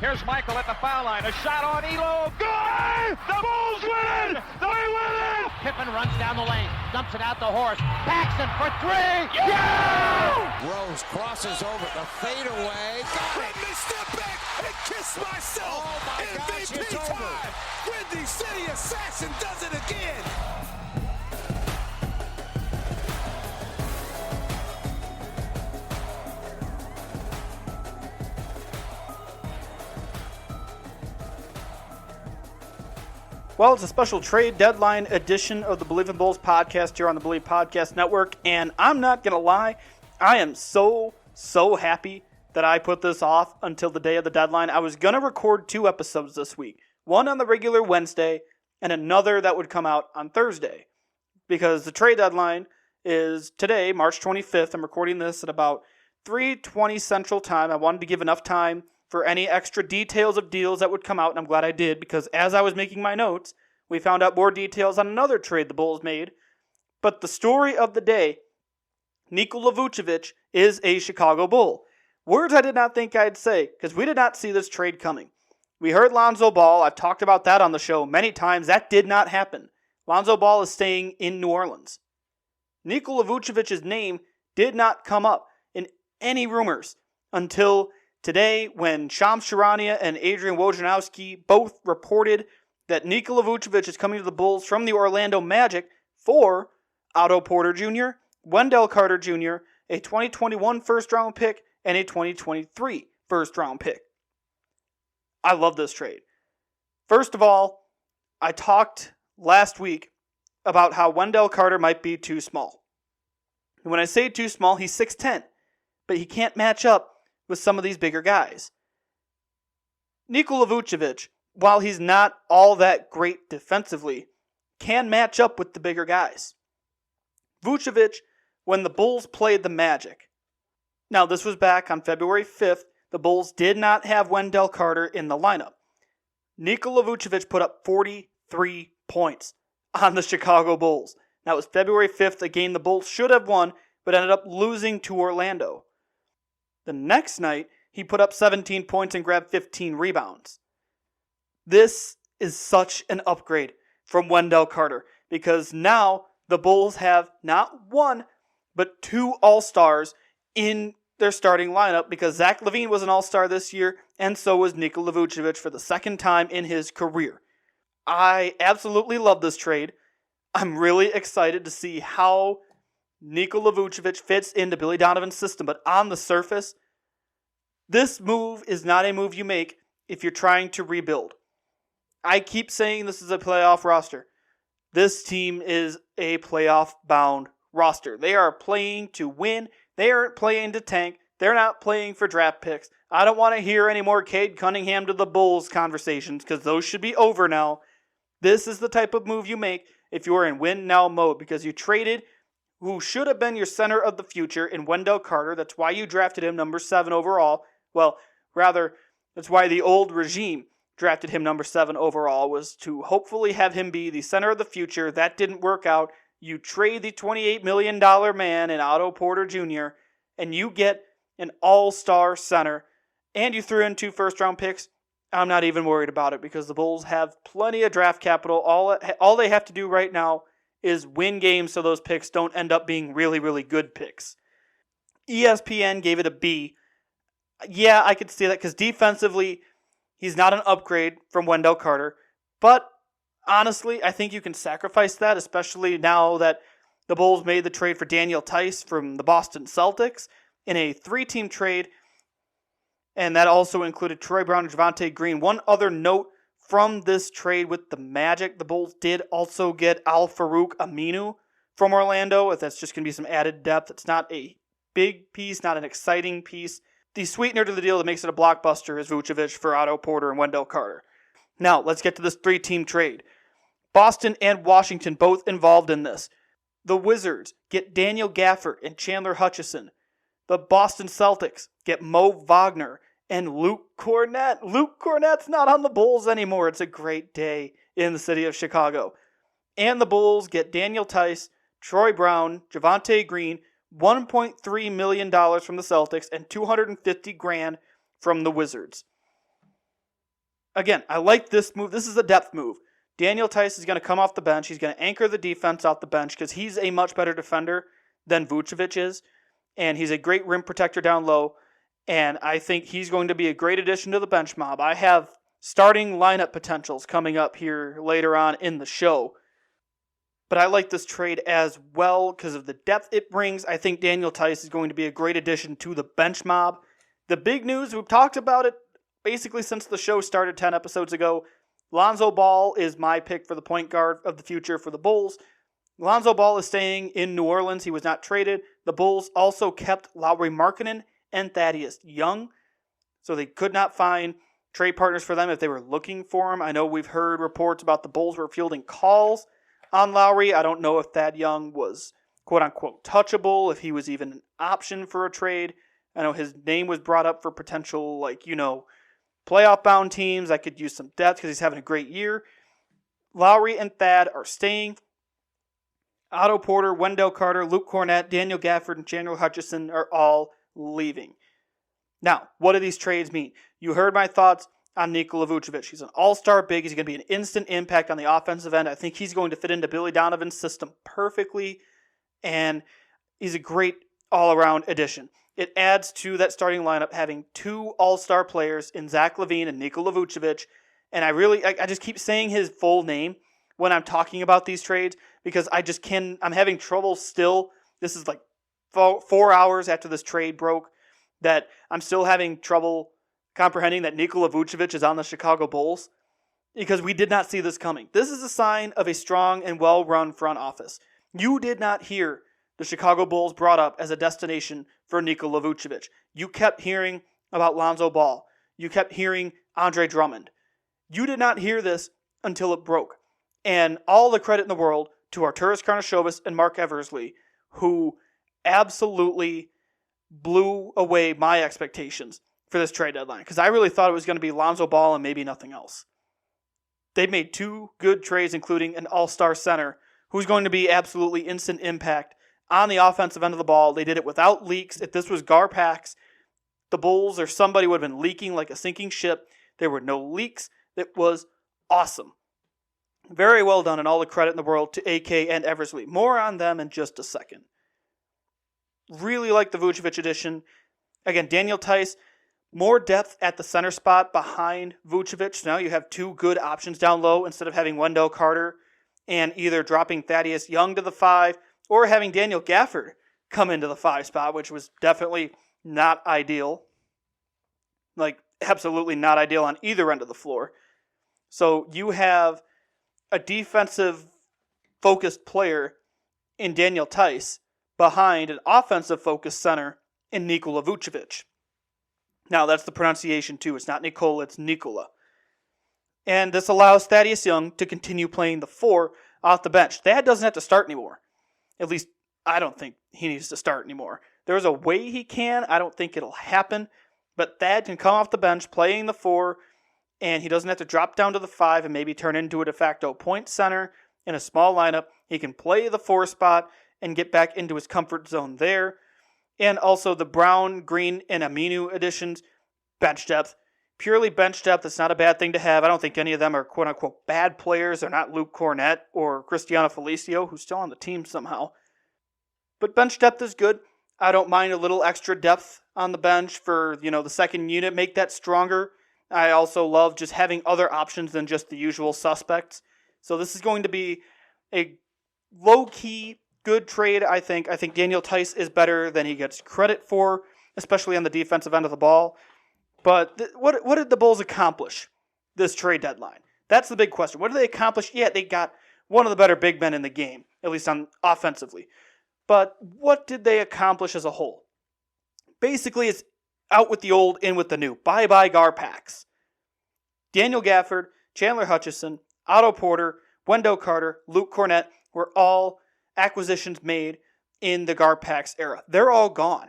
Here's Michael at the foul line. A shot on Elo. Good! The Bulls win it! They win it! Pippen runs down the lane, dumps it out to Horst. Paxson for three. Yeah! Rose crosses over the fadeaway. Let me step back and kiss myself. Oh my gosh, MVP it's over. time. Windy City Assassin does it again. Well, it's a special trade deadline edition of the Believe in Bulls podcast here on the Believe Podcast Network, and I'm not going to lie, I am so happy that I put this off until the day of the deadline. I was going to record 2 episodes this week, one on the regular Wednesday and another that would come out on Thursday, because the trade deadline is today, March 25th. I'm recording this at about 3:20 Central Time. I wanted to give enough time for any extra details of deals that would come out, and I'm glad I did, because as I was making my notes, we found out more details on another trade the Bulls made. But the story of the day, Nikola Vucevic is a Chicago Bull. Words I did not think I'd say, because we did not see this trade coming. We heard Lonzo Ball. I've talked about that on the show many times. That did not happen. Lonzo Ball is staying in New Orleans. Nikola Vucevic's name did not come up in any rumors until today, when Shams Charania and Adrian Wojnarowski both reported that Nikola Vucevic is coming to the Bulls from the Orlando Magic for Otto Porter Jr., Wendell Carter Jr., a 2021 first-round pick, and a 2023 first-round pick. I love this trade. First of all, I talked last week about how Wendell Carter might be too small. And when I say too small, he's 6'10", but he can't match up with some of these bigger guys. Nikola Vucevic, while he's not all that great defensively, can match up with the bigger guys. Vucevic, when the Bulls played the Magic. Now, this was back on February 5th. The Bulls did not have Wendell Carter in the lineup. Nikola Vucevic put up 43 points on the Chicago Bulls. That was February 5th, a game the Bulls should have won, but ended up losing to Orlando. The next night, he put up 17 points and grabbed 15 rebounds. This is such an upgrade from Wendell Carter, because now the Bulls have not 1, but 2 All-Stars in their starting lineup, because Zach LaVine was an All-Star this year, and so was Nikola Vucevic for the second time in his career. I absolutely love this trade. I'm really excited to see how Nikola Vucevic fits into Billy Donovan's system, but on the surface, this move is not a move you make if you're trying to rebuild. I keep saying this is a playoff roster. This team is a playoff-bound roster. They are playing to win. They aren't playing to tank. They're not playing for draft picks. I don't want to hear any more Cade Cunningham to the Bulls conversations, because those should be over now. This is the type of move you make if you're in win-now mode, because you traded who should have been your center of the future in Wendell Carter. That's why you drafted him number 7 overall. Well, rather, that's why the old regime drafted him number 7 overall, was to hopefully have him be the center of the future. That didn't work out. You trade the $28 million man in Otto Porter Jr., and you get an all-star center, and you threw in 2 first-round picks. I'm not even worried about it, because the Bulls have plenty of draft capital. All they have to do right now is win games so those picks don't end up being really, really good picks. ESPN gave it a B. Yeah, I could see that, because defensively, he's not an upgrade from Wendell Carter. But honestly, I think you can sacrifice that, especially now that the Bulls made the trade for Daniel Tice from the Boston Celtics in a 3-team trade. And that also included Troy Brown and Javonte Green. One other note from this trade with the Magic, the Bulls did also get Al-Farouq Aminu from Orlando. If that's just going to be some added depth. It's not a big piece, not an exciting piece. The sweetener to the deal that makes it a blockbuster is Vucevic for Otto Porter and Wendell Carter. Now, let's get to this 3-team trade. Boston and Washington both involved in this. The Wizards get Daniel Gafford and Chandler Hutchison. The Boston Celtics get Mo Wagner and Luke Cornett. Luke Cornett's not on the Bulls anymore. It's a great day in the city of Chicago. And the Bulls get Daniel Tice, Troy Brown, Javonte Green, $1.3 million from the Celtics, and $250,000 from the Wizards. again, I like this move. This is a depth move. Daniel Theis is going to come off the bench. He's going to anchor the defense off the bench because he's a much better defender than Vucevic is, and he's a great rim protector down low, and I think he's going to be a great addition to the bench mob. I have starting lineup potentials coming up here later on in the show, but I like this trade as well because of the depth it brings. I think Daniel Theis is going to be a great addition to the bench mob. The big news, we've talked about it basically since the show started 10 episodes ago. Lonzo Ball is my pick for the point guard of the future for the Bulls. Lonzo Ball is staying in New Orleans. He was not traded. The Bulls also kept Lauri Markkanen and Thaddeus Young, so they could not find trade partners for them if they were looking for him. I know we've heard reports about the Bulls were fielding calls on Lowry. I don't know if Thad Young was quote-unquote touchable, if he was even an option for a trade. I know his name was brought up for potential, playoff-bound teams. I could use some depth because he's having a great year. Lowry and Thad are staying. Otto Porter, Wendell Carter, Luke Cornett, Daniel Gafford, and Chandler Hutchison are all leaving. Now, what do these trades mean? You heard my thoughts on Nikola Vucevic. He's an all-star big. He's going to be an instant impact on the offensive end. I think he's going to fit into Billy Donovan's system perfectly, and he's a great all-around addition. It adds to that starting lineup having two all-star players in Zach LaVine and Nikola Vucevic. And I just keep saying his full name when I'm talking about these trades because I'm having trouble still. This is like 4 hours after this trade broke that I'm still having trouble comprehending that Nikola Vucevic is on the Chicago Bulls because we did not see this coming. This is a sign of a strong and well-run front office. You did not hear the Chicago Bulls brought up as a destination for Nikola Vucevic. You kept hearing about Lonzo Ball. You kept hearing Andre Drummond. You did not hear this until it broke. And all the credit in the world to Arturas Karnisovas and Mark Eversley, who absolutely blew away my expectations for this trade deadline. Because I really thought it was going to be Lonzo Ball and maybe nothing else. They made two good trades, including an all-star center who's going to be absolutely instant impact on the offensive end of the ball. They did it without leaks. If this was Garpax, the Bulls or somebody would have been leaking like a sinking ship. There were no leaks. It was awesome. Very well done, and all the credit in the world to AK and Eversley. More on them in just a second. Really like the Vucevic addition. Again, Daniel Theis, more depth at the center spot behind Vucevic. So now you have two good options down low instead of having Wendell Carter and either dropping Thaddeus Young to the 5 or having Daniel Gafford come into the 5 spot, which was definitely not ideal. Absolutely not ideal on either end of the floor. So you have a defensive-focused player in Daniel Theis behind an offensive-focused center in Nikola Vucevic. Now, that's the pronunciation, too. It's not Nikola, it's Nikola. And this allows Thaddeus Young to continue playing the 4 off the bench. Thad doesn't have to start anymore. At least, I don't think he needs to start anymore. There's a way he can. I don't think it'll happen. But Thad can come off the bench playing the 4, and he doesn't have to drop down to the 5 and maybe turn into a de facto point center in a small lineup. He can play the 4 spot and get back into his comfort zone there. And also the Brown, Green, and Aminu additions, bench depth. Purely bench depth, it's not a bad thing to have. I don't think any of them are quote-unquote bad players. They're not Luke Cornett or Cristiano Felicio, who's still on the team somehow. But bench depth is good. I don't mind a little extra depth on the bench for, the second unit. Make that stronger. I also love just having other options than just the usual suspects. So this is going to be a low-key good trade, I think. I think Daniel Theis is better than he gets credit for, especially on the defensive end of the ball. But what did the Bulls accomplish this trade deadline? That's the big question. What did they accomplish? Yeah, they got one of the better big men in the game, at least on offensively. But what did they accomplish as a whole? Basically, it's out with the old, in with the new. Bye-bye Garpax. Daniel Gafford, Chandler Hutchison, Otto Porter, Wendell Carter, Luke Cornett were all acquisitions made in the Garpax era. They're all gone.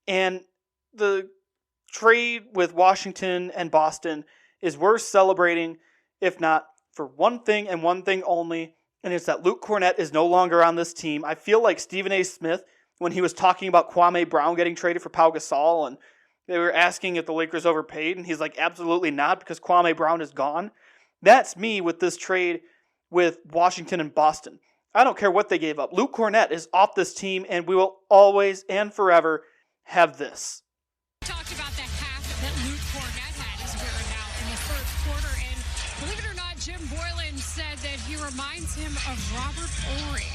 And the trade with Washington and Boston is worth celebrating, if not for one thing and one thing only, and it's that Luke Cornett is no longer on this team. I feel like Stephen A. Smith, when he was talking about Kwame Brown getting traded for Pau Gasol, and They were asking if the Lakers overpaid, and he's like, absolutely not, because Kwame Brown is gone. That's me with this trade with Washington and Boston. I don't care what they gave up. Luke Cornett is off this team, and we will always and forever have this. Talked about the half that Luke Cornett had as we are now in the third quarter, and believe it or not, Jim Boylan said that he reminds him of Robert Horry.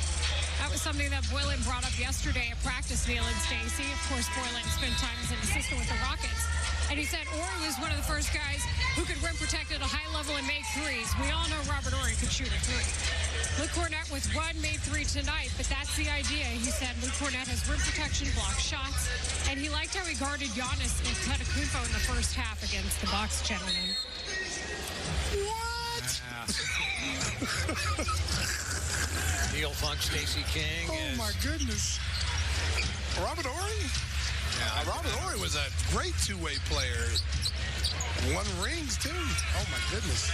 That was something that Boylan brought up yesterday at practice, Neil and Stacey. Of course, Boylan spent time as an assistant with the Rockets. And he said Horry was one of the first guys who could rim protect at a high level and make threes. We all know Robert Horry could shoot a three. Luke Cornett with one made three tonight, but that's the idea. He said Luke Cornett has rim protection, blocked shots, and he liked how he guarded Giannis Antetokounmpo in the first half against the Bucks, gentlemen. What? Neil Funk, Stacey King. Oh, my goodness. Robert Horry? Yeah, Robert Horry was a great two-way player. Won rings, too. Oh, my goodness.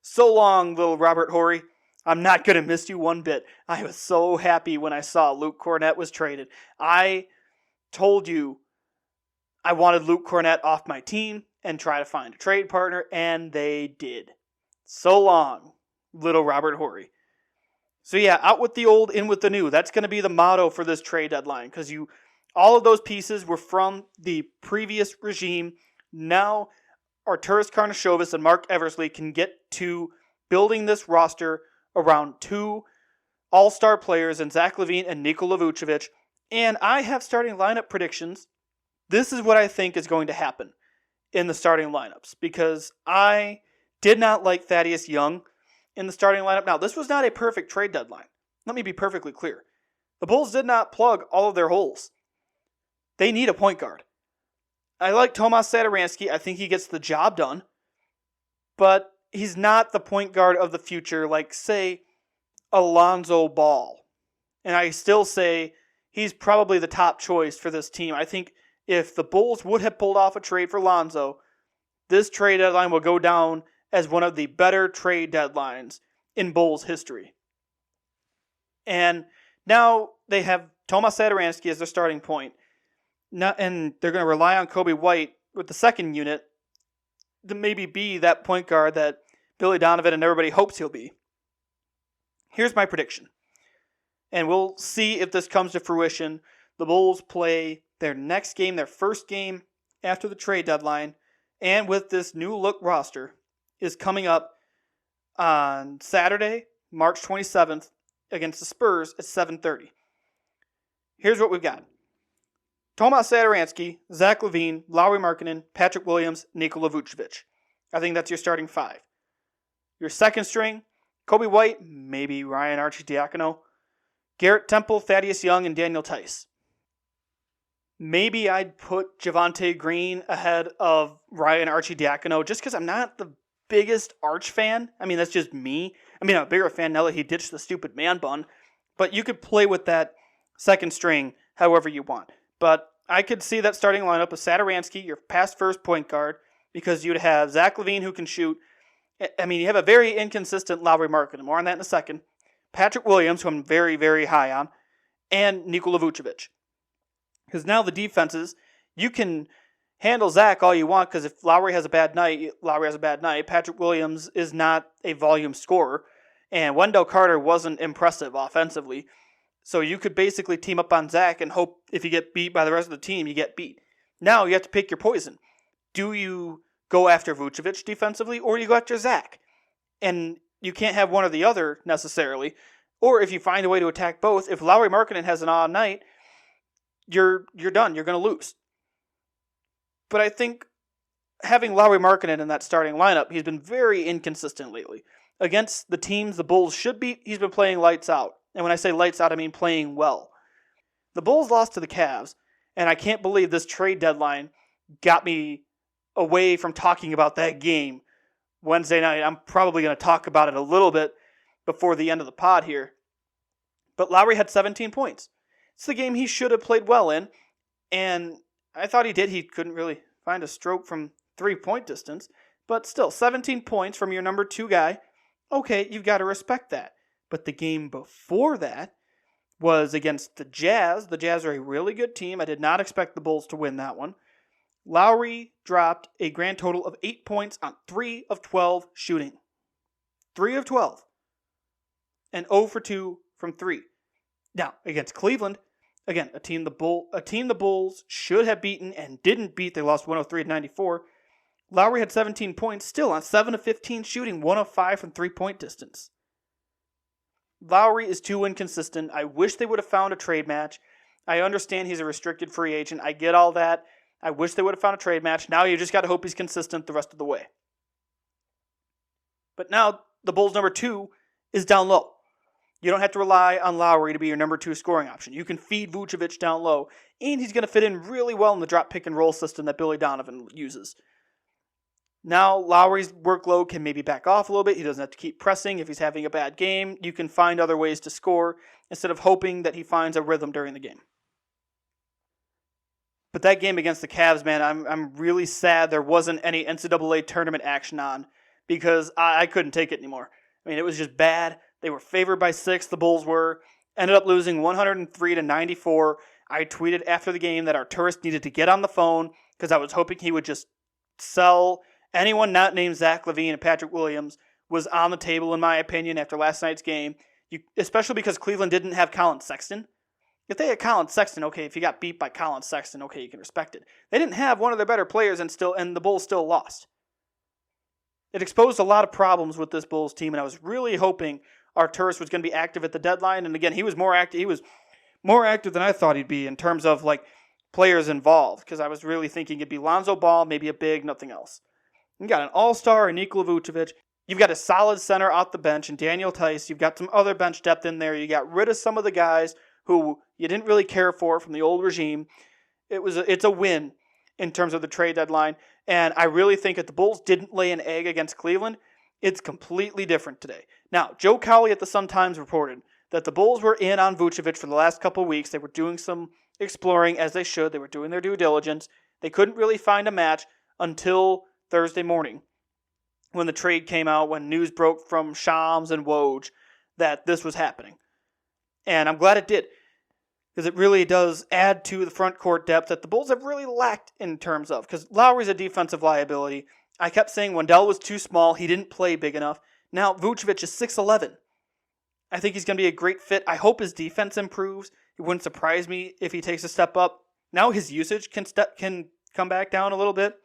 So long, little Robert Horry. I'm not going to miss you one bit. I was so happy when I saw Luke Cornett was traded. I told you I wanted Luke Cornett off my team and try to find a trade partner, and they did. So long, little Robert Horry. So yeah, out with the old, in with the new. That's going to be the motto for this trade deadline, because all of those pieces were from the previous regime. Now, Arturas Karnisovas and Mark Eversley can get to building this roster around two all-star players in Zach LaVine and Nikola Vucevic. And I have starting lineup predictions. This is what I think is going to happen in the starting lineups, because I did not like Thaddeus Young in the starting lineup. Now, this was not a perfect trade deadline. Let me be perfectly clear. The Bulls did not plug all of their holes. They need a point guard. I like Tomas Satoransky. I think he gets the job done. But he's not the point guard of the future like, say, Alonzo Ball. And I still say he's probably the top choice for this team. I think if the Bulls would have pulled off a trade for Lonzo, this trade deadline will go down as one of the better trade deadlines in Bulls history. And now they have Tomas Satoransky as their starting point. And they're going to rely on Kobe White with the second unit to maybe be that point guard that Billy Donovan and everybody hopes he'll be. Here's my prediction. And we'll see if this comes to fruition. The Bulls play their next game, their first game after the trade deadline, and with this new look roster, is coming up on Saturday, March 27th, against the Spurs at 7:30. Here's what we've got. Tomas Satoransky, Zach LaVine, Lauri Markkanen, Patrick Williams, Nikola Vucevic. I think that's your starting five. Your second string, Kobe White, maybe Ryan Arcidiacono, Garrett Temple, Thaddeus Young, and Daniel Tice. Maybe I'd put Javonte Green ahead of Ryan Arcidiacono just because I'm not the biggest Arch fan. I mean, that's just me. I mean, I'm a bigger fan now that he ditched the stupid man bun. But you could play with that second string however you want. But I could see that starting lineup of Satoransky, your past first point guard, because you'd have Zach LaVine who can shoot. I mean, you have a very inconsistent Lauri Markkanen. More on that in a second. Patrick Williams, who I'm very, very high on, and Nikola Vucevic. Because now the defenses, you can handle Zach all you want, because if Lauri has a bad night, Lauri has a bad night. Patrick Williams is not a volume scorer, and Wendell Carter wasn't impressive offensively. So you could basically team up on Zach and hope if you get beat by the rest of the team, you get beat. Now you have to pick your poison. Do you go after Vucevic defensively, or do you go after Zach? And you can't have one or the other necessarily. Or if you find a way to attack both, if Lauri Markkanen has an odd night, you're done. You're going to lose. But I think having Lauri Markkanen in that starting lineup, he's been very inconsistent lately. Against the teams the Bulls should beat, he's been playing lights out. And when I say lights out, I mean playing well. The Bulls lost to the Cavs, and I can't believe this trade deadline got me away from talking about that game Wednesday night. I'm probably going to talk about it a little bit before the end of the pod here. But Lowry had 17 points. It's the game he should have played well in, and I thought he did. He couldn't really find a stroke from 3-point distance, but still, 17 points from your number 2 guy. Okay, you've got to respect that. But the game before that was against the Jazz. The Jazz are a really good team. I did not expect the Bulls to win that one. Lowry dropped a grand total of 8 points on 3 of 12 shooting. 3 of 12. And 0 for 2 from 3. Now, against Cleveland, again, a team the Bulls should have beaten and didn't beat. They lost 103-94. Lowry had 17 points, still on 7 of 15 shooting, 1 of 5 from 3-point distance. Lowry is too inconsistent. I wish they would have found a trade match. I understand he's a restricted free agent. I get all that. I wish they would have found a trade match. Now you just got to hope he's consistent the rest of the way. But now the Bulls' number 2 is down low. You don't have to rely on Lowry to be your number 2 scoring option. You can feed Vucevic down low, and he's going to fit in really well in the drop, pick, and roll system that Billy Donovan uses. Now Lowry's workload can maybe back off a little bit. He doesn't have to keep pressing if he's having a bad game. You can find other ways to score instead of hoping that he finds a rhythm during the game. But that game against the Cavs, man, I'm really sad there wasn't any NCAA tournament action on because I couldn't take it anymore. I mean, it was just bad. They were favored by 6, the Bulls were. Ended up losing 103-94. I tweeted after the game that Arturas needed to get on the phone because I was hoping he would just sell anyone not named Zach LaVine and Patrick Williams was on the table, in my opinion, after last night's game. Especially because Cleveland didn't have Colin Sexton. If they had Colin Sexton, okay, if you got beat by Colin Sexton, okay, you can respect it. They didn't have one of their better players and the Bulls still lost. It exposed a lot of problems with this Bulls team, and I was really hoping Arturas was going to be active at the deadline. And again, he was more active. He was more active than I thought he'd be in terms of like players involved, because I was really thinking it'd be Lonzo Ball, maybe a big, nothing else. You got an all-star in Nikola Vucevic. You've got a solid center off the bench in Daniel Tice. You've got some other bench depth in there. You got rid of some of the guys who you didn't really care for from the old regime. It's a win in terms of the trade deadline. And I really think if the Bulls didn't lay an egg against Cleveland, it's completely different today. Now, Joe Cowley at the Sun-Times reported that the Bulls were in on Vucevic for the last couple of weeks. They were doing some exploring, as they should. They were doing their due diligence. They couldn't really find a match until Thursday morning when the trade came out, when news broke from Shams and Woj that this was happening. And I'm glad it did, because it really does add to the front court depth that the Bulls have really lacked in terms of, because Lowry's a defensive liability. I kept saying Wendell was too small. He didn't play big enough. Now Vucevic is 6'11". I think he's going to be a great fit. I hope his defense improves. It wouldn't surprise me if he takes a step up. Now his usage can come back down a little bit,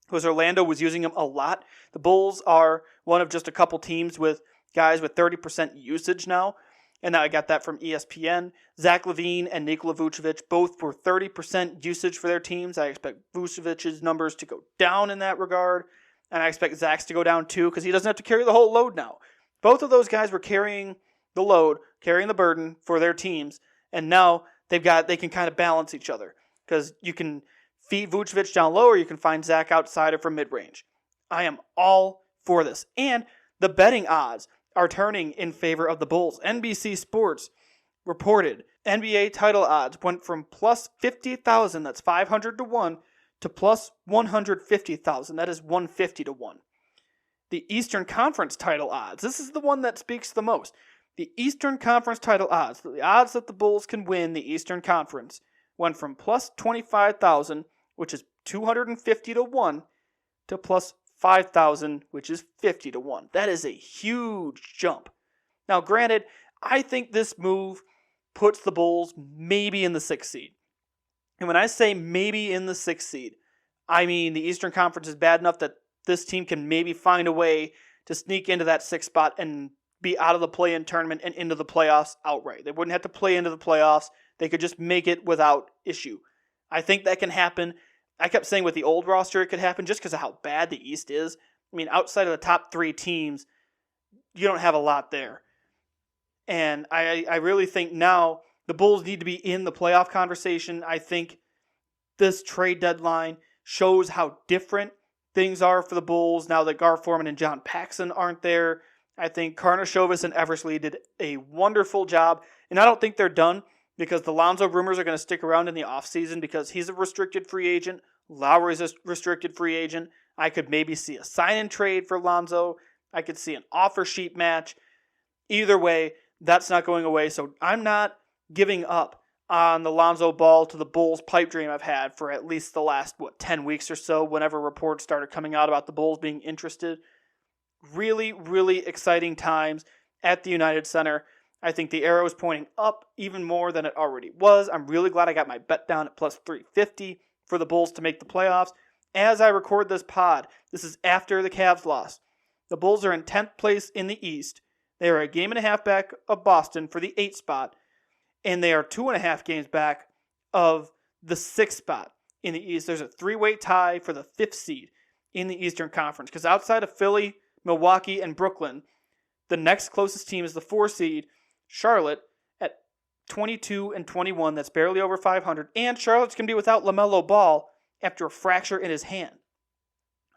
because Orlando was using him a lot. The Bulls are one of just a couple teams with guys with 30% usage now. And now I got that from ESPN. Zach LaVine and Nikola Vucevic both were 30% usage for their teams. I expect Vucevic's numbers to go down in that regard. And I expect Zach's to go down too, because he doesn't have to carry the whole load now. Both of those guys were carrying the load, carrying the burden for their teams. And now they can kind of balance each other, because you can feed Vucevic down low, or you can find Zach outside or from mid-range. I am all for this. And the betting odds are turning in favor of the Bulls. NBC Sports reported NBA title odds went from plus 50,000, that's 500 to 1, to plus 150,000, that is 150 to 1. The Eastern Conference title odds, this is the one that speaks the most. The Eastern Conference title odds, the odds that the Bulls can win the Eastern Conference, went from plus 25,000, which is 250 to 1, to plus 5,000, which is 50 to 1. That is a huge jump. Now, granted, I think this move puts the Bulls maybe in the 6th seed. And when I say maybe in the 6th seed, I mean the Eastern Conference is bad enough that this team can maybe find a way to sneak into that 6th spot and be out of the play-in tournament and into the playoffs outright. They wouldn't have to play into the playoffs. They could just make it without issue. I think that can happen. I kept saying with the old roster it could happen just because of how bad the East is. I mean, outside of the top 3 teams, you don't have a lot there. And I really think now the Bulls need to be in the playoff conversation. I think this trade deadline shows how different things are for the Bulls now that Gar Forman and John Paxson aren't there. I think Karnisovas and Eversley did a wonderful job. And I don't think they're done, because the Lonzo rumors are going to stick around in the offseason, because he's a restricted free agent. Lowry's a restricted free agent. I could maybe see a sign-in trade for Lonzo. I could see an offer sheet match. Either way, that's not going away. So I'm not giving up on the Lonzo Ball to the Bulls pipe dream I've had for at least the last, 10 weeks or so, whenever reports started coming out about the Bulls being interested. Really, really exciting times at the United Center. I think the arrow is pointing up even more than it already was. I'm really glad I got my bet down at plus 350 for the Bulls to make the playoffs. As I record this pod, this is after the Cavs loss. The Bulls are in 10th place in the East. They are a game and a half back of Boston for the 8th spot, and they are 2.5 games back of the 6th spot in the East. There's a 3-way tie for the 5th seed in the Eastern Conference, because outside of Philly, Milwaukee, and Brooklyn, the next closest team is the 4 seed, Charlotte, at 22 and 21. That's barely over 500. And Charlotte's going to be without LaMelo Ball after a fracture in his hand.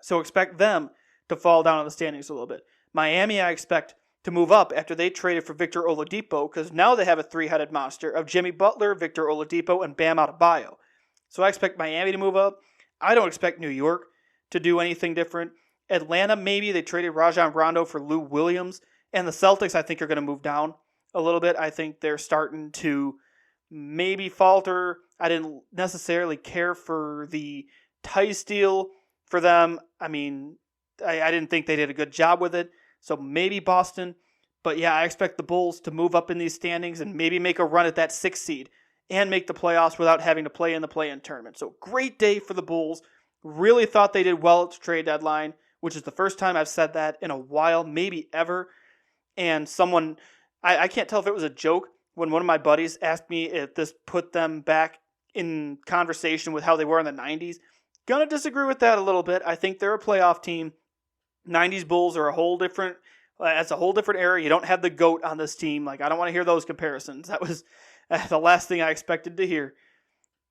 So expect them to fall down in the standings a little bit. Miami, I expect to move up after they traded for Victor Oladipo, because now they have a 3-headed monster of Jimmy Butler, Victor Oladipo, and Bam Adebayo. So I expect Miami to move up. I don't expect New York to do anything different. Atlanta, maybe. They traded Rajon Rondo for Lou Williams. And the Celtics, I think, are going to move down a little bit. I think they're starting to maybe falter. I didn't necessarily care for the Tice deal for them. I mean, I didn't think they did a good job with it. So maybe Boston. But yeah, I expect the Bulls to move up in these standings and maybe make a run at that 6th seed and make the playoffs without having to play in the play-in tournament. So great day for the Bulls. Really thought they did well at the trade deadline, which is the first time I've said that in a while, maybe ever. And someone, I can't tell if it was a joke, when one of my buddies asked me if this put them back in conversation with how they were in the 90s. Gonna disagree with that a little bit. I think they're a playoff team. 90s Bulls are that's a whole different era. You don't have the GOAT on this team. I don't want to hear those comparisons. That was the last thing I expected to hear.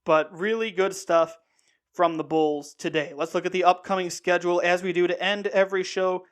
But really good stuff from the Bulls today. Let's look at the upcoming schedule as we do to end every show.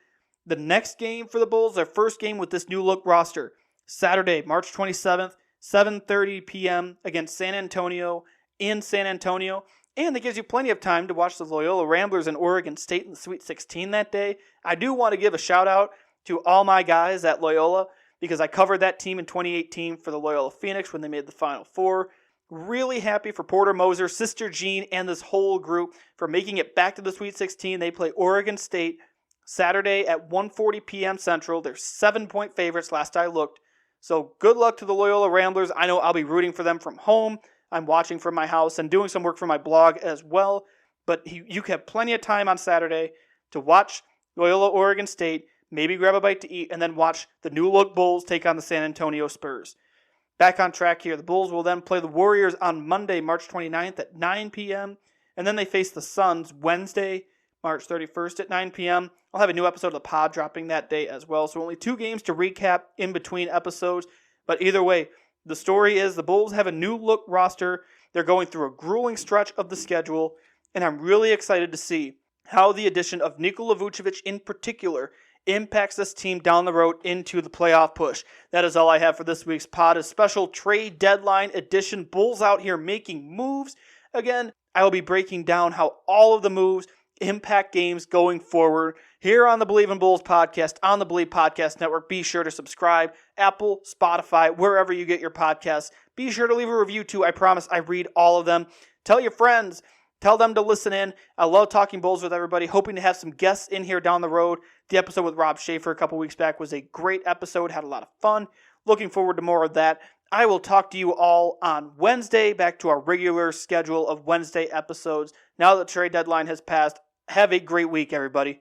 The next game for the Bulls, their first game with this new look roster, Saturday, March 27th, 7:30 p.m. against San Antonio in San Antonio. And that gives you plenty of time to watch the Loyola Ramblers and Oregon State in the Sweet 16 that day. I do want to give a shout out to all my guys at Loyola, because I covered that team in 2018 for the Loyola Phoenix when they made the Final Four. Really happy for Porter Moser, Sister Jean, and this whole group for making it back to the Sweet 16. They play Oregon State Saturday at 1:40 p.m. Central. They're 7-point favorites last I looked. So good luck to the Loyola Ramblers. I know I'll be rooting for them from home. I'm watching from my house and doing some work for my blog as well. But you have plenty of time on Saturday to watch Loyola Oregon State, maybe grab a bite to eat, and then watch the new look Bulls take on the San Antonio Spurs. Back on track here. The Bulls will then play the Warriors on Monday, March 29th at 9 p.m. And then they face the Suns Wednesday, March 31st at 9 p.m. I'll have a new episode of the pod dropping that day as well. So only 2 games to recap in between episodes. But either way, the story is the Bulls have a new look roster. They're going through a grueling stretch of the schedule. And I'm really excited to see how the addition of Nikola Vucevic in particular impacts this team down the road into the playoff push. That is all I have for this week's pod, a special trade deadline edition. Bulls out here making moves. Again, I will be breaking down how all of the moves impact games going forward here on the Believe in Bulls podcast, on the Believe Podcast Network. Be sure to subscribe, Apple, Spotify, wherever you get your podcasts. Be sure to leave a review too. I promise I read all of them. Tell your friends. Tell them to listen in. I love talking Bulls with everybody. Hoping to have some guests in here down the road. The episode with Rob Schaefer a couple weeks back was a great episode. Had a lot of fun. Looking forward to more of that. I will talk to you all on Wednesday. Back to our regular schedule of Wednesday episodes. Now that the trade deadline has passed, have a great week, everybody.